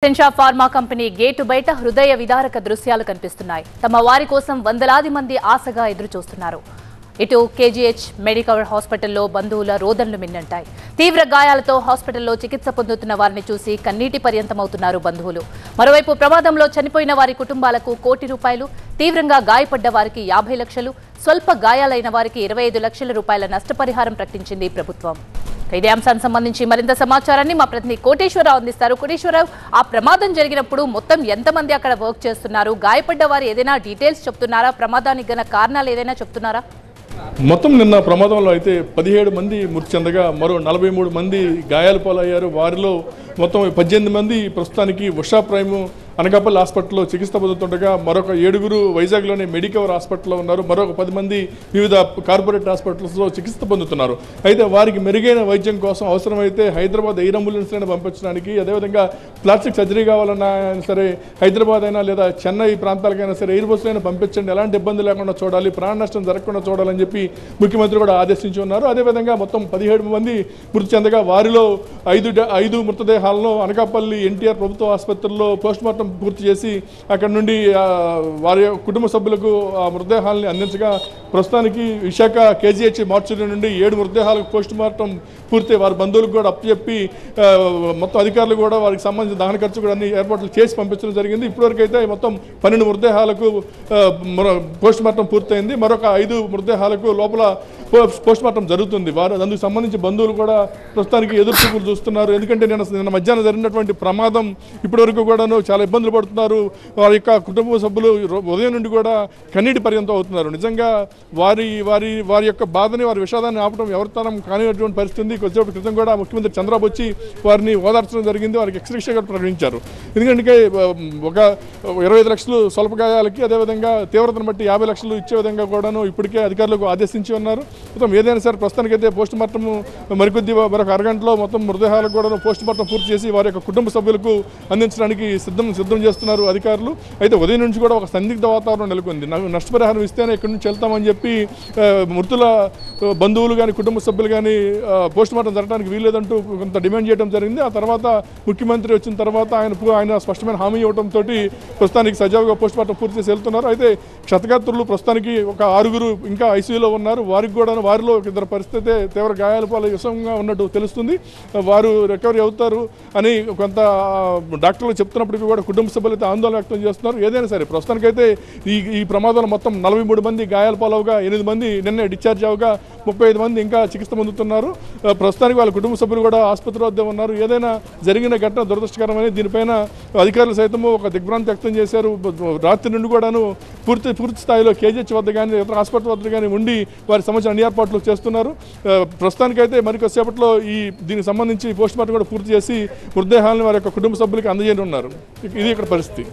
సెన్షా pharma company gate బయట హృదయ విదారక దృశ్యాలు కనిపిస్తున్నాయి. తమ వారి కోసం వందలాది మంది ఆశగా ఎదురుచూస్తున్నారు. ఇటు కేజీహెచ్ మెడికల్ హాస్పిటల్లో బంధువుల రోదనలు మిన్నంటాయి. తీవ్ర గాయాలతో హాస్పిటల్లో చికిత్స పొందుతున్న వారిని చూసి కన్నీటి పర్యంతమవుతున్నారు బంధువులు. మరోవైపు ప్రమాదంలో చనిపోయిన వారి కుటుంబాలకు ₹1 కోటి, తీవ్రంగా గాయపడ్డ వారికి 50 లక్షలు, స్వల్ప గాయాలైన వారికి 25 లక్షల రూపాయల నష్టపరిహారం ప్రకటించింది ప్రభుత్వం. ఇదే అంశానికి సంబంధించి మరింత సమాచారాన్ని మా ప్రతినిధి కోటేశ్వరరావు అందిస్తారు. కోటేశ్వరరావు, ఆ ప్రమాదం జరిగినప్పుడు మొత్తం ఎంతమంది అక్కడ వర్క్ చేస్తున్నారు? గాయపడ్డ వారు ఏదైనా డీటెయిల్స్ చెప్తున్నారా? ప్రమాదానికి గల కారణాలు ఏదైనా చెప్తున్నారా? మొత్తం నిన్న ప్రమాదంలో అయితే 17 మంది మృతి చెందగా మరో 43 మంది గాయాల పాలయ్యారు. వారిలో మొత్తం 18 మంది ప్రస్తుతానికి ఉషా ప్రైమ్ అనకాపల్లి హాస్పిటల్లో చికిత్స పొందుతుండగా మరొక 7 వైజాగ్లోని మెడికవర్ హాస్పిటల్లో ఉన్నారు. మరొక 10 మంది వివిధ కార్పొరేట్ హాస్పిటల్స్లో చికిత్స పొందుతున్నారు. అయితే వారికి మెరుగైన వైద్యం కోసం అవసరమైతే హైదరాబాద్ ఎయిర్ అంబులెన్స్ అయినా పంపించడానికి, అదేవిధంగా ప్లాస్టిక్ సర్జరీ కావాలన్నా సరే హైదరాబాద్ అయినా లేదా చెన్నై ప్రాంతాలకైనా సరే ఎయిర్ బస్సులో అయినా పంపించండి, ఎలాంటి ఇబ్బంది లేకుండా చూడాలి, ప్రాణ నష్టం జరగకుండా చూడాలని చెప్పి ముఖ్యమంత్రి కూడా ఆదేశించి ఉన్నారు. అదేవిధంగా మొత్తం 17 మంది మృతి చెందగా వారిలో 5 మృతదేహాలను అనకాపల్లి ఎన్టీఆర్ ప్రభుత్వ ఆసుపత్రిలో పోస్ట్మార్టం పూర్తి చేసి అక్కడ నుండి వారి కుటుంబ సభ్యులకు ఆ మృతదేహాలని అందించగా ప్రస్తుతానికి విశాఖ కేజీహెచ్ మార్చురీ నుండి 7 మృతదేహాలకు పోస్ట్మార్టం పూర్తి వారి బంధువులకు కూడా అప్పచెప్పి మొత్తం అధికారులు కూడా వారికి సంబంధించిన దహన ఖర్చు కూడా అన్ని ఏర్పాట్లు చేసి పంపించడం జరిగింది. ఇప్పటివరకు అయితే మొత్తం 12 మృతదేహాలకు పోస్ట్మార్టం పూర్తయింది. మరొక 5 మృతదేహాలకు లోపల పోస్ట్మార్టం జరుగుతుంది. వారు అందుకు సంబంధించి బంధువులు కూడా ప్రస్తుతానికి ఎదురుచూపులు చూస్తున్నారు. ఎందుకంటే నిన్న మధ్యాహ్నం జరిగినటువంటి ప్రమాదం ఇప్పటివరకు కూడాను చాలా ఇబ్బందులు పడుతున్నారు. వారి యొక్క కుటుంబ సభ్యులు ఉదయం నుండి కూడా కన్నీటి పర్యంతం అవుతున్నారు. నిజంగా వారి యొక్క బాధని, వారి విషాదాన్ని ఆపడం ఎవరితరం కానిటువంటి పరిస్థితి. కొద్దిసేపటి క్రితం కూడా ముఖ్యమంత్రి చంద్రబాబు వచ్చి వారిని ఓదార్చడం జరిగింది. వారికి ఎక్స్‌గ్రేషియా కూడా ప్రకటించారు. ఎందుకంటే ఒక 25 లక్షలు స్వల్ప గాయాలకి, అదేవిధంగా తీవ్రతను బట్టి 50 లక్షలు ఇచ్చే విధంగా కూడాను ఇప్పటికే అధికారులకు ఆదేశించి ఉన్నారు. మొత్తం ఏదైనా సరే ప్రస్తుతానికైతే పోస్ట్మార్టం మరొక అరగంటలో మొత్తం మృతదేహాలకు కూడా పోస్ట్మార్టం పూర్తి చేసి వారి యొక్క కుటుంబ సభ్యులకు అందించడానికి సిద్ధం చేస్తున్నారు అధికారులు. అయితే ఉదయం నుంచి కూడా ఒక సందిగ్ధ వాతావరణం నెలకొంది. నష్టపరిహారం ఇస్తేనే ఇక్కడి నుంచి వెళ్తామని చెప్పి మృతుల బంధువులు కానీ కుటుంబ సభ్యులు కానీ పోస్ట్మార్టం జరగడానికి వీల్లేదంటూ కొంత డిమాండ్ చేయడం జరిగింది. ఆ తర్వాత ముఖ్యమంత్రి వచ్చిన తర్వాత ఆయన స్పష్టమైన హామీ ఇవ్వడంతో ప్రస్తుతానికి సజావుగా పోస్ట్మార్టం పూర్తి చేసి వెళ్తున్నారు. అయితే క్షతగాత్రులు ప్రస్తుతానికి ఒక 6 ఇంకా ఐసీయూలో ఉన్నారు. వారిలో 2 పరిస్థితి తీవ్ర గాయాల పాలు విషమంగా ఉన్నట్టు తెలుస్తుంది. వారు రికవరీ అవుతారు అని కొంత డాక్టర్లు చెప్తున్నప్పటికీ కూడా కుటుంబ సభ్యులు అయితే ఆందోళన వ్యక్తం చేస్తున్నారు. ఏదైనా సరే ప్రస్తుతానికైతే ఈ ప్రమాదంలో మొత్తం 43 మంది గాయాల పాలవగా 8 మంది నిన్నే డిశ్చార్జ్ అవగా 35 మంది ఇంకా చికిత్స పొందుతున్నారు. ప్రస్తుతానికి వాళ్ళ కుటుంబ సభ్యులు కూడా ఆసుపత్రి వద్ద ఉన్నారు. ఏదైనా జరిగిన ఘటన దురదృష్టకరమని దీనిపైన అధికారులు సైతము ఒక దిగ్భ్రాంతి వ్యక్తం చేశారు. రాత్రి నుండి కూడాను పూర్తి స్థాయిలో కేజీహెచ్ వద్ద కానీ ఇతర ఆసుపత్రి వద్ద కానీ ఉండి వారి సంబంధించిన అన్ని ఏర్పాట్లు చేస్తున్నారు. ప్రస్తుతానికైతే మరికొద్దిసేపట్లో దీనికి సంబంధించి పోస్ట్మార్టం కూడా పూర్తి చేసి మృతదేహాలను వారి యొక్క కుటుంబ సభ్యులకి అందజేయనున్నారు. ఇది ఇక్కడ పరిస్థితి.